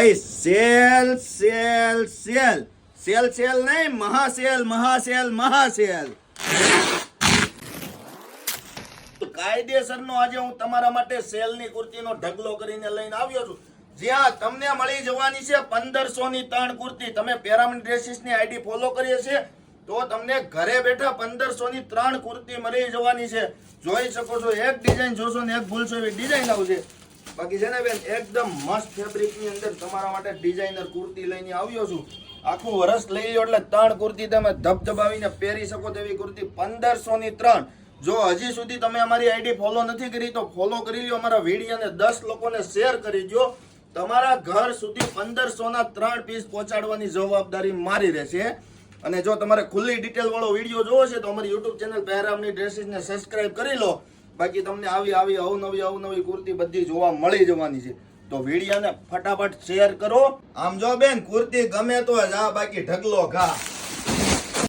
Sale sale sale sale sale નહીં, મહાસેલ મહાસેલ મહાસેલ. કાયદેસરનો આજે હું તમારા માટે સેલની કુર્તીનો ઢગલો કરીને લઈને આવ્યો છું, જ્યાં તમને મળી જવાની છે 1500 ની 3 કુર્તી. તમે પેરામિડ ડ્રેસીસની આઈડી ફોલો કરી હશે તો તમને ઘરે બેઠા 1500 ની 3 કુર્તી મળી જવાની છે. જોઈ શકો છો, એક ડિઝાઇન જોશો ને એક ભૂલશો એવી ડિઝાઇન આવશે. બાકી છે ને બેન, એકદમ મસ્ત ફેબ્રિક ની અંદર તમારા માટે ડિઝાઇનર કુર્તી લઈને આવ્યો છું. આખું વરસ લઈ લો એટલે 3 કુર્તી તમે ધબધબાવીને પહેરી શકો તેવી કુર્તી 1500 ની 3. જો હજી સુધી તમે અમારી આઈડી ફોલો નથી કરી તો ફોલો કરી લ્યો. અમારા વિડીયોને 10 લોકોને શેર કરી દો. તમારા ઘર સુધી 1500 ના 3 પીસ પહોંચાડવાની જવાબદારી મારી રહેશે. અને જો તમારે ખુલ્લી ડિટેલ વાળો વિડીયો જોવો છે તો અમારી યુટ્યુબ ચેનલ પહેરામની ડ્રેસીસને સબસ્ક્રાઇબ કરી લો. બાકી તમને આવી અવનવી કુર્તી બધી જોવા મળી જવાની છે. તો વિડીયોને ફટાફટ શેર કરો. આમ જો બેન, કુર્તી ગમે તો જા, બાકી ઢગલો ઘા.